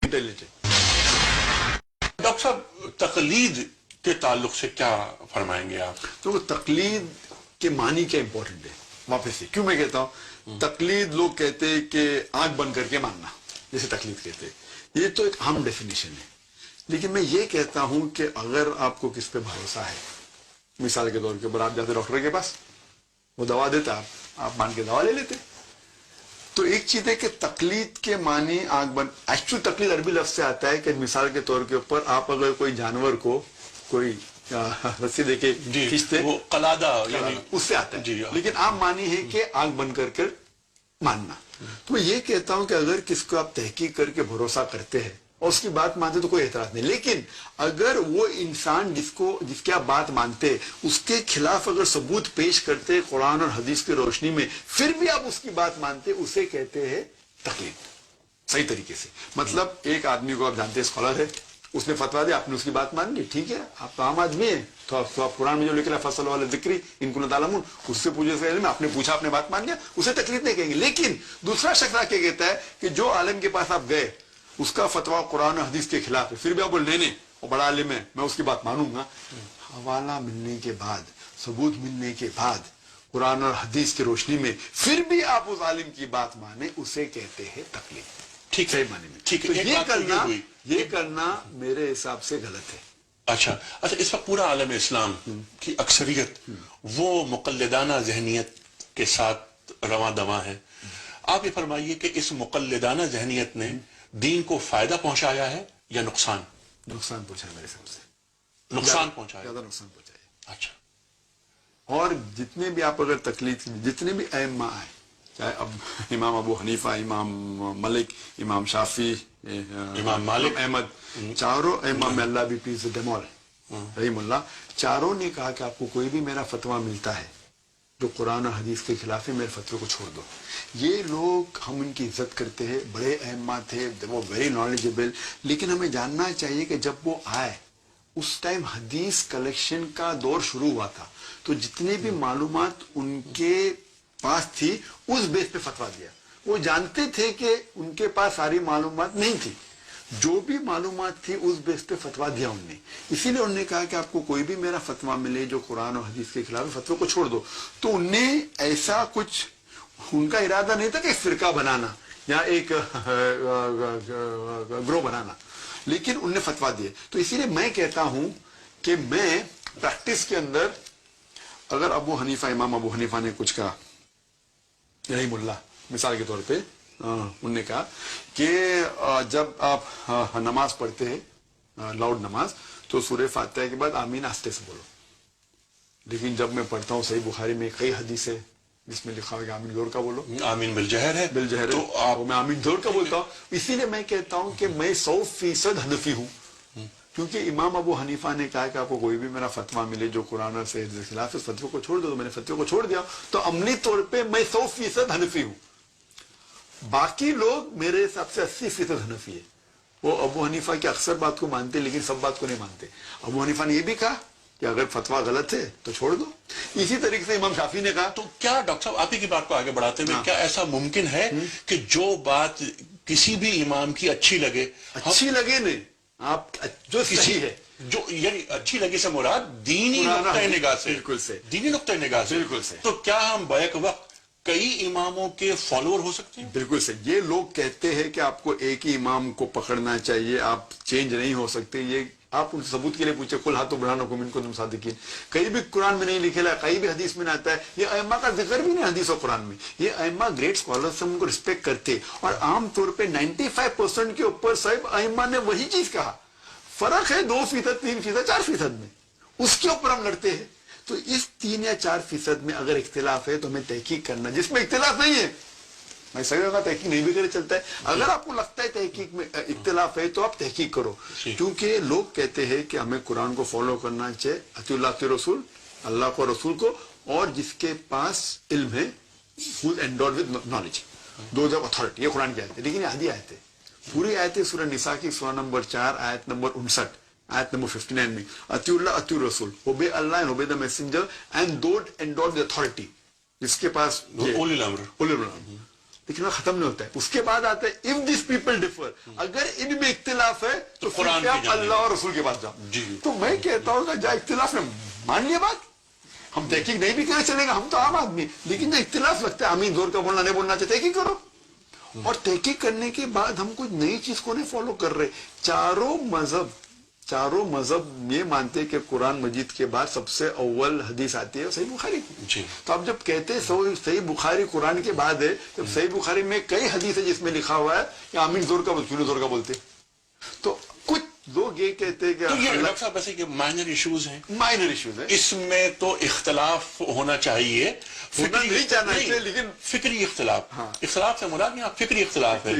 Intelligent. Doctor صاحب تقلید کے تعلق سے کیا فرمائیں گے آپ؟ تو تقلید کے معنی کیا امپورٹنٹ ہے واپس سے. کیوں میں کہتا ہوں تقلید لوگ کہتے ہیں کہ آنکھ بند کر کے ماننا, جیسے تقلید کہتے ہیں, یہ تو ایک عام ڈیفینیشن ہے. لیکن میں یہ کہتا ہوں کہ اگر آپ کو کس پہ بھروسہ ہے, مثال کے طور کے اوپر آپ جاتے ڈاکٹر کے پاس, وہ دوا دیتا, آپ مان کے دوا لے لیتے. تو ایک چیز ہے کہ تقلید کے معنی آنکھ بند, ایکچوئل تقلید عربی لفظ سے آتا ہے کہ مثال کے طور کے اوپر آپ اگر کوئی جانور کو کوئی رسی دے کے کھینچتے, وہ قلادہ یعنی اس سے آتا ہے. لیکن عام معنی ہے کہ آنکھ بند کر کر ماننا. تو میں یہ کہتا ہوں کہ اگر کس کو آپ تحقیق کر کے بھروسہ کرتے ہیں اور اس کی بات مانتے تو کوئی اعتراض نہیں. لیکن اگر وہ انسان جس کی آپ بات مانتے اس کے خلاف اگر ثبوت پیش کرتے قرآن اور حدیث کی روشنی میں, پھر بھی آپ اس کی بات مانتے, اسے کہتے ہیں تقلید. صحیح طریقے سے مطلب ایک آدمی کو آپ جانتے ہیں اسکالر ہے, اس نے فتوا دیا, آپ نے اس کی بات مان لی, ٹھیک ہے, آپ تو عام آدمی ہیں, تو آپ قرآن میں جو لکھ رہا ہے فصل والا ذکری ان کو نہ تعلمون, اس سے پوچھے سے علم, آپ نے پوچھا, آپ نے بات مان لیا, اسے تقلید نہیں کہیں گے. لیکن دوسرا شخص آ کے کہتا ہے کہ جو عالم کے پاس آپ گئے اس کا فتوا قرآن و حدیث کے خلاف ہے, پھر بھی آپ بول نہیں وہ بڑا عالم ہے, میں اس کی بات مانوں گا. حوالہ ملنے کے بعد, ثبوت ملنے کے بعد, قرآن اور حدیث کی روشنی میں پھر بھی آپ اس عالم کی بات مانیں, اسے کہتے ہیں تقلید. ٹھیک ہے, ٹھیک ہے. یہ کرنا میرے حساب سے غلط ہے. اچھا اس وقت پورا عالم اسلام کی اکثریت وہ مقلدانہ ذہنیت کے ساتھ رواں دواں ہے. آپ یہ فرمائیے کہ اس مقلدانہ ذہنیت نے دین کو فائدہ پہنچایا ہے یا نقصان؟ نقصان پہنچایا میرے حساب سے. نقصان پہنچایا, زیادہ نقصان پہنچایا. اچھا. اور جتنے بھی آپ اگر تقلید, جتنے بھی ائمہ آئے, چاہے اب امام ابو حنیفہ, امام ملک, امام شافعی, امام مالک, احمد, چاروں ائمہ میں اللہ بھی پیس دم آل رحیم اللہ, چاروں نے کہا کہ آپ کو کوئی بھی میرا فتویٰ ملتا ہے جو قرآن اور حدیث کے خلاف ہے, میرے فتوے کو چھوڑ دو. یہ لوگ, ہم ان کی عزت کرتے ہیں, بڑے ائمہ تھے, وہ ویری نالجبل, لیکن ہمیں جاننا چاہیے کہ جب وہ آئے اس ٹائم حدیث کلیکشن کا دور شروع ہوا تھا, تو جتنے بھی معلومات ان کے پاس تھی اس بیس پہ فتویٰ دیا. وہ جانتے تھے کہ ان کے پاس ساری معلومات نہیں تھی, جو بھی معلومات تھی اس بیس پہ فتویٰ دیا انہوں نے. اسی لیے انہوں نے کہا کہ آپ کو کوئی بھی میرا فتویٰ ملے جو قرآن اور حدیث کے خلاف, فتوے کو چھوڑ دو. تو انہوں نے ایسا کچھ, ان کا ارادہ نہیں تھا کہ ایک فرقہ بنانا یا ایک گروہ بنانا, لیکن انہوں نے فتویٰ دیے. تو اسی لیے میں کہتا ہوں کہ میں پریکٹس کے اندر اگر ابو حنیفہ, امام ابو حنیفہ نے کچھ کہا رحیم اللہ, مثال کے طور پہ انہوں نے کہا کہ جب آپ نماز پڑھتے ہیں لاؤڈ نماز, تو سورہ فاتحہ کے بعد آمین آہستہ سے بولو. لیکن جب میں پڑھتا ہوں صحیح بخاری میں کئی حدیث ہے جس میں لکھا ہوا کہ آمین زور کا بولو, آمین بالجہر ہے, بالجہر, تو میں آمین زور کا بولتا ہوں. اسی لیے میں کہتا ہوں کہ میں 100% حنفی ہوں, کیونکہ امام ابو حنیفہ نے کہا کہ آپ کو کوئی بھی میرا فتویٰ ملے جو قرآن اور حدیث کے خلاف, اس فتوے کو چھوڑ دو. تو میں نے فتوے کو چھوڑ دیا, تو عملی طور پہ میں 100% حنفی ہوں. باقی لوگ میرے حساب سے 80% حنفی ہے. وہ ابو حنیفہ کی اکثر بات کو مانتے لیکن سب بات کو نہیں مانتے. ابو حنیفہ نے یہ بھی کہا کہ اگر فتویٰ غلط ہے تو چھوڑ دو. اسی طریقے سے امام شافعی نے کہا. تو کیا ڈاکٹر صاحب آپ ہی کی بات کو آگے بڑھاتے ہوئے, کیا ایسا ممکن ہے کہ جو بات کسی بھی امام کی اچھی لگے نہیں, آپ جو صحیح ہے, جو یعنی اچھی لگی سے مراد دینی نقطۂ نگاہ سے, بالکل سے, دینی نقطۂ نگاہ سے, بالکل سے, تو کیا ہم بیک وقت کئی اماموں کے فالوور ہو سکتے ہیں؟ بالکل سے. یہ لوگ کہتے ہیں کہ آپ کو ایک ہی امام کو پکڑنا چاہیے, آپ چینج نہیں ہو سکتے. یہ آپ ان ثبوت کے لیے پوچھے, کل ہاتھوں بڑھانا کو من کو تم صادقین, کہیں بھی قرآن میں نہیں لکھا ہے, کہیں بھی حدیث میں نہ آتا ہے. یہ ائمہ کا ذکر بھی نہیں حدیث و قرآن میں. یہ ائمہ گریٹ اسکالرز سے ان کو رسپیکٹ کرتے, اور عام طور پہ 95% کے اوپر صاحب ائمہ نے وہی چیز کہا. فرق ہے 2%, 3%, 4% میں, اس کے اوپر ہم لڑتے ہیں. تو اس 3 یا 4% میں اگر اختلاف ہے تو ہمیں تحقیق کرنا. جس میں اختلاف نہیں ہے, میں صحیح ہوگا تحقیق نہیں بھی کرے چلتا ہے. اگر آپ کو لگتا ہے تحقیق میں اختلاف ہے تو آپ تحقیق کرو, کیونکہ لوگ کہتے ہیں کہ ہمیں قرآن کو فالو کرنا چاہیے, اطیعوا اللہ کے رسول, اللہ کو رسول کو, اور جس کے پاس علم ہے, who is endowed with knowledge, those have authority. یہ قرآن کی آیت ہے, لیکن یہ آدھی آیت ہے. پوری آیت ہے سورہ نساء کی سورہ نمبر 4 آیت نمبر 59, آیت نمبر 59 میں اطیعوا اللہ اطیعوا رسول, obey Allah and obey the messenger and those endowed with authority, جس کے پاس اولی الامر. لیکن وہ ختم نہیں ہوتا ہے. اس کے بعد آتا ہے if these people differ, اگر ان میں اختلاف ہے تو قرآن پھر کی آپ جانب. اللہ اور رسول کے پاس جاؤ. جی. تو میں کہتا ہوں کہ جہاں اختلاف نے مان لیا بات, ہم تحقیق نہیں بھی کریں چلے گا, ہم تو عام آدمی, لیکن جو اختلاف لگتا ہے امین زور کا بولنا نہیں بولنا چاہتے, تحقیق کرو. اور تحقیق کرنے کے بعد ہم کوئی نئی چیز کو نہیں فالو کر رہے. چاروں مذہب یہ مانتے کہ قرآن مجید کے بعد سب سے اول حدیث آتی ہے صحیح بخاری. جی. تو اب جب کہتے ہیں صحیح بخاری قرآن کے بعد ہے, جب صحیح بخاری میں کئی حدیث ہے جس میں لکھا ہوا ہے کہ آمین زور کا زور کا بولتے, تو کچھ لوگ یہ کہتے ہیں کہ تو یہ ڈاکٹر صاحب ایسے کہ مائنر ایشوز ہیں, مائنر ایشوز ہیں, اس میں تو اختلاف ہونا چاہیے, ہونا نہیں چاہنا چاہیے, لیکن فکری اختلاف, اختلاف سے مراد یہاں فکری اختلاف ہے.